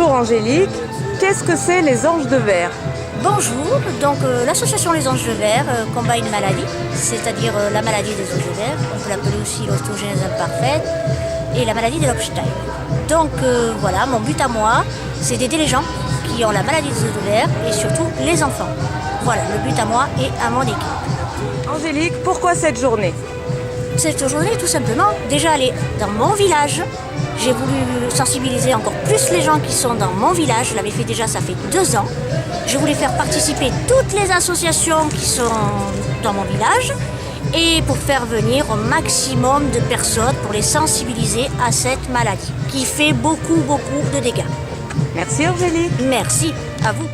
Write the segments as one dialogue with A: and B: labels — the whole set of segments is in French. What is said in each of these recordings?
A: Bonjour Angélique, qu'est-ce que c'est les Anges de Verre?
B: Bonjour, donc l'association Les Anges de Verre combat une maladie, c'est-à-dire la maladie des Anges de Verre, on peut l'appeler aussi l'ostéogenèse imparfaite et la maladie de Lopstein. Donc voilà, mon but à moi, c'est d'aider les gens qui ont la maladie des Anges de Verre et surtout les enfants. Voilà, le but à moi et à mon équipe.
A: Angélique, pourquoi cette journée?
B: Cette journée, tout simplement, déjà aller dans mon village. J'ai voulu sensibiliser encore plus les gens qui sont dans mon village. Je l'avais fait déjà, ça fait 2 ans. Je voulais faire participer toutes les associations qui sont dans mon village et pour faire venir au maximum de personnes pour les sensibiliser à cette maladie qui fait beaucoup de dégâts.
A: Merci Angélique.
B: Merci à vous.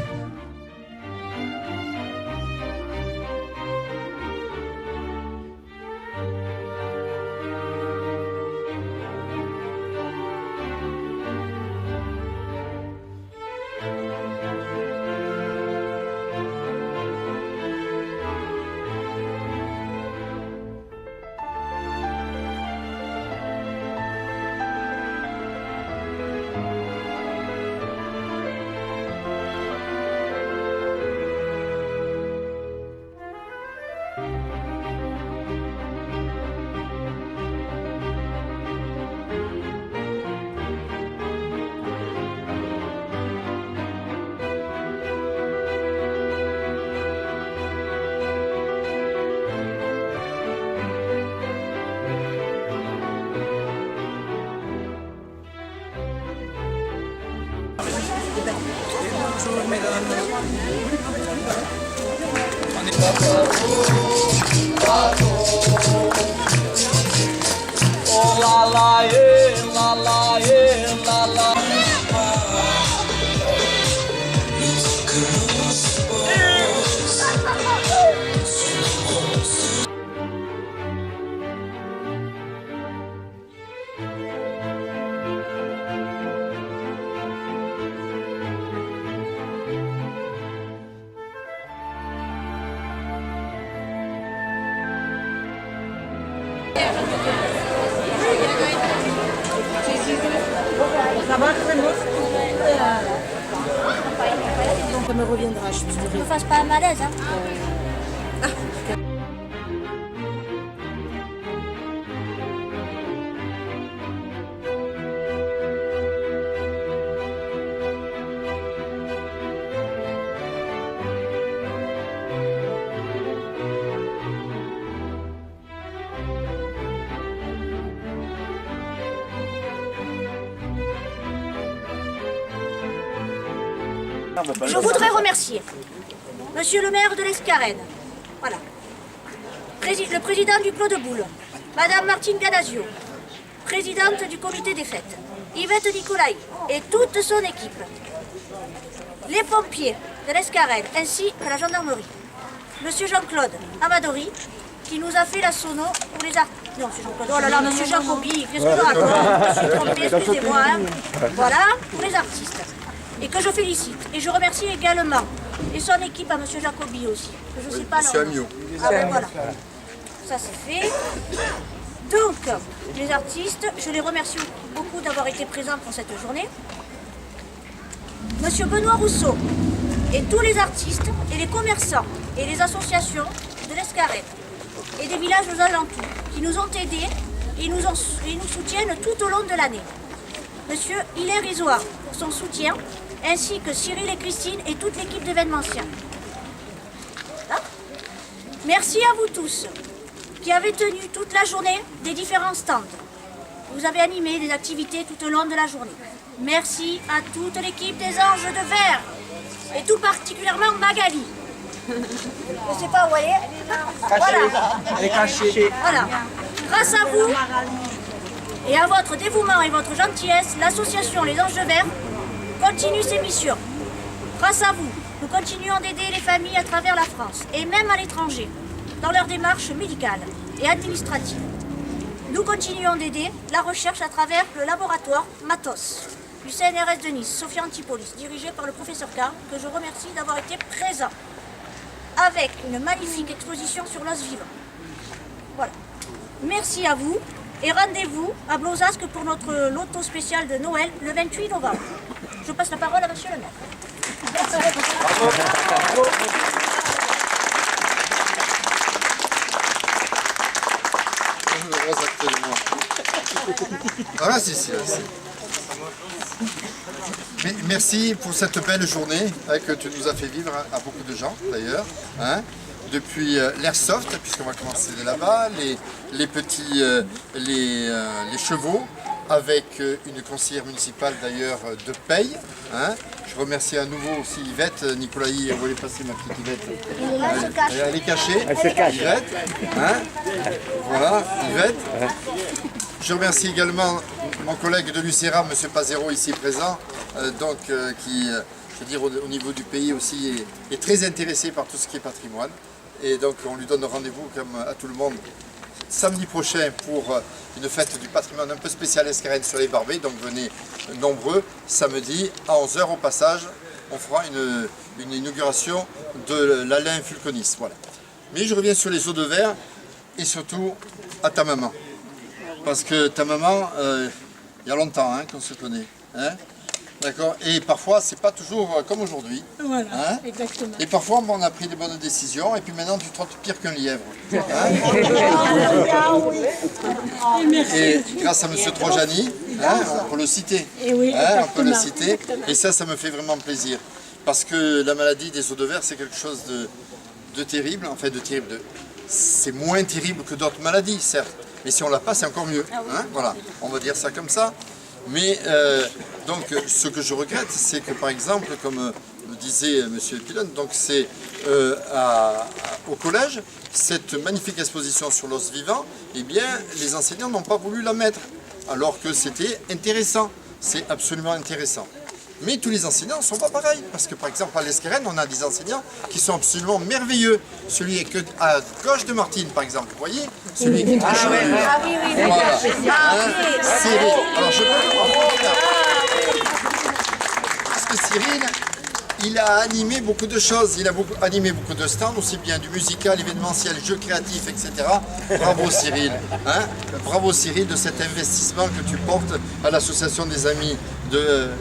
C: Bonjour mesdames. Oh la la la la la la.
D: Ça va, donc ça me reviendra, je suis
B: Ne me fasse pas un malaise, hein. Je voudrais remercier Monsieur le maire de l'Escarène, voilà, le président du Clos de Boule, Madame Martine Gadasio, présidente du comité des fêtes, Yvette Nicolaï et toute son équipe, les pompiers de l'Escarène ainsi que la gendarmerie, Monsieur Jean-Claude Amadori qui nous a fait la sono pour les artistes. Non, Monsieur Jean-Claude, oh là là, Monsieur Jacobi, qu'est-ce que je raconte? Je suis trompée, excusez-moi. Hein. Voilà, pour les artistes. Et que je félicite. Et je remercie également, et son équipe à M. Jacobi aussi, que je ne sais pas leur nom. Ah ben voilà, ça c'est fait. Donc, les artistes, je les remercie beaucoup d'avoir été présents pour cette journée. Monsieur Benoît Rousseau et tous les artistes et les commerçants et les associations de l'Escarène et des villages aux alentours qui nous ont aidés et nous soutiennent tout au long de l'année. Monsieur Hilaire Isoard pour son soutien, ainsi que Cyril et Christine et toute l'équipe d'événementiel. Merci à vous tous qui avez tenu toute la journée des différents stands. Vous avez animé des activités tout au long de la journée. Merci à toute l'équipe des Anges de Verre et tout particulièrement Magali. Je ne sais pas où elle est. Voilà.
C: Elle est cachée.
B: Voilà. Grâce à vous et à votre dévouement et votre gentillesse, l'association Les Anges de Verre continue ses missions. Grâce à vous, nous continuons d'aider les familles à travers la France et même à l'étranger dans leurs démarches médicales et administratives. Nous continuons d'aider la recherche à travers le laboratoire Matos du CNRS de Nice, Sophia Antipolis, dirigé par le professeur Carl, que je remercie d'avoir été présent, avec une magnifique exposition sur l'os vivant. Voilà. Merci à vous et rendez-vous à Blozasque pour notre loto spécial de Noël le 28 novembre. Je passe la parole à monsieur le maire.
E: Voilà, merci pour cette belle journée que tu nous as fait vivre à beaucoup de gens d'ailleurs. Hein, depuis l'airsoft, puisqu'on va commencer là-bas, les petits les chevaux, avec une conseillère municipale d'ailleurs de Paye. Hein. Je remercie à nouveau aussi Yvette, Nicolaï, vous voulez passer ma petite Yvette?
B: Il est là, elle se cache.
E: Elle est cachée. Elle se cache. Yvette. Hein. Voilà, Yvette. Je remercie également mon collègue de l'UCERA, M. Pazero, ici présent, qui, je veux dire, au niveau du pays aussi, est très intéressé par tout ce qui est patrimoine. Et donc on lui donne rendez-vous, comme à tout le monde, samedi prochain pour une fête du patrimoine un peu spéciale Escarène sur les Barbets. Donc venez nombreux, samedi à 11 h au passage, on fera une inauguration de l'Alain Fulconis. Voilà. Mais je reviens sur les eaux de verre et surtout à ta maman. Parce que ta maman, il y a longtemps qu'on se connaît. Hein, d'accord. Et parfois, c'est pas toujours comme aujourd'hui.
D: Voilà,
E: hein,
D: exactement.
E: et parfois, on a pris des bonnes décisions. Et puis maintenant, tu trottes pire qu'un lièvre. Hein. Et grâce à M. Trojani, on peut le citer.
D: Et oui,
E: on peut le citer. Et ça me fait vraiment plaisir. Parce que la maladie des eaux de verre, c'est quelque chose de terrible. En fait, de terrible. C'est moins terrible que d'autres maladies, certes. Mais si on l'a pas, c'est encore mieux. Hein, voilà, on va dire ça comme ça. Mais donc, ce que je regrette, c'est que par exemple, comme le disait M. Pilon, donc c'est au collège, cette magnifique exposition sur l'os vivant, eh bien, les enseignants n'ont pas voulu la mettre, alors que c'était intéressant. C'est absolument intéressant. Mais tous les enseignants ne sont pas pareils, parce que par exemple à l'Escarène, on a des enseignants qui sont absolument merveilleux. Celui qui est à gauche de Martine, par exemple, vous voyez, celui qui est très chevelu.
B: Ah oui, oui, oui.
E: Voilà.
B: Ah,
E: Cyril. Alors je peux parce que Cyril, il a animé beaucoup de choses, il a animé beaucoup de stands, aussi bien du musical, événementiel, jeux créatifs, etc. Bravo Cyril, hein, bravo Cyril de cet investissement que tu portes à l'association des amis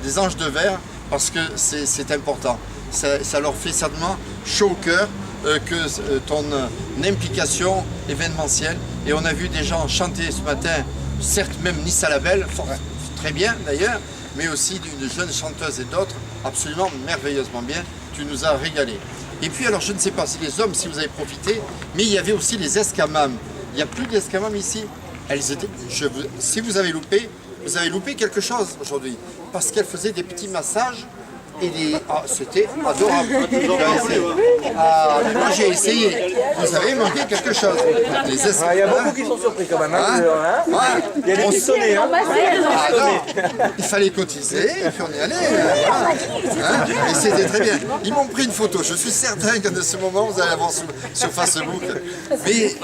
E: des Anges de Verre, parce que c'est important. Ça leur fait certainement chaud au cœur que ton implication événementielle. Et on a vu des gens chanter ce matin, certes même Nice à la Belle, très bien d'ailleurs, mais aussi d'une jeune chanteuse et d'autres, absolument merveilleusement bien. Tu nous as régalé. Et puis alors je ne sais pas si les hommes, si vous avez profité, mais il y avait aussi les escamames. Il n'y a plus d'escamames ici. Elles étaient, si vous avez loupé quelque chose aujourd'hui, parce qu'elles faisaient des petits massages. C'était adorable. Moi j'ai essayé. Vous avez manqué quelque chose.
F: Il y a beaucoup qui sont surpris quand même. Il y a des petits sonnets.
E: Il fallait cotiser et puis on y allait. Et c'était très bien. Ils m'ont pris une photo. Je suis certain que de ce moment vous allez avoir sur Facebook. Mais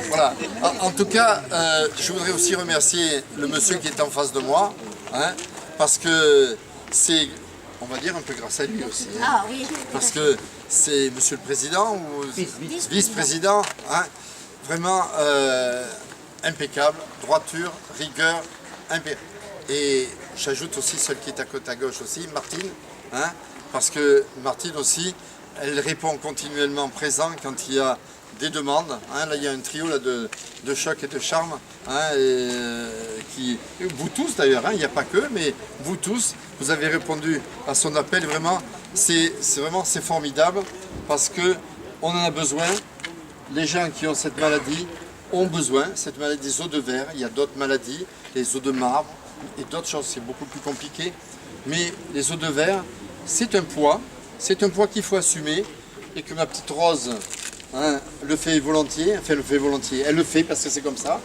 E: voilà. En tout cas, je voudrais aussi remercier le monsieur qui est en face de moi, parce que c'est, on va dire, un peu grâce à lui aussi.
B: Ah oui.
E: Parce que c'est monsieur le président ou vice-président, vraiment impeccable, droiture, rigueur, et j'ajoute aussi celle qui est à côté à gauche aussi, Martine, parce que Martine aussi, elle répond continuellement présent quand il y a des demandes. Là il y a un trio là, de choc et de charme, vous tous d'ailleurs, il n'y a pas que, mais vous tous, vous avez répondu à son appel. Vraiment, c'est formidable, parce que on en a besoin. Les gens qui ont cette maladie ont besoin, cette maladie des os de verre. Il y a d'autres maladies, les os de marbre et d'autres choses, c'est beaucoup plus compliqué. Mais les os de verre, c'est un poids qu'il faut assumer, et que ma petite Rose le fait volontiers, elle le fait parce que c'est comme ça,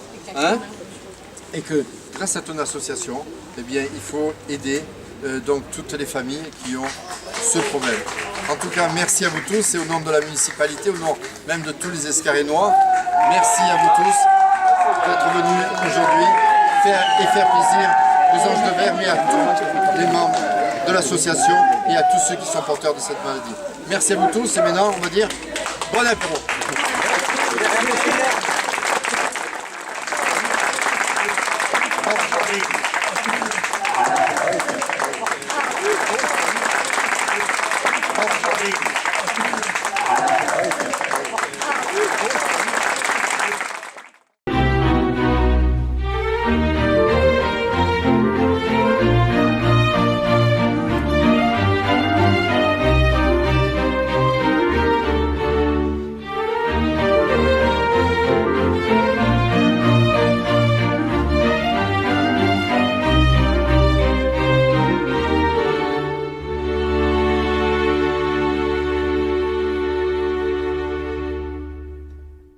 E: et que grâce à ton association, eh bien, il faut aider donc toutes les familles qui ont ce problème. En tout cas, merci à vous tous, et au nom de la municipalité, au nom même de tous les Escarénois, merci à vous tous d'être venus aujourd'hui faire plaisir aux Anges de Verre, mais à tous les membres de l'association et à tous ceux qui sont porteurs de cette maladie. Merci à vous tous, et maintenant on va dire bon apéro.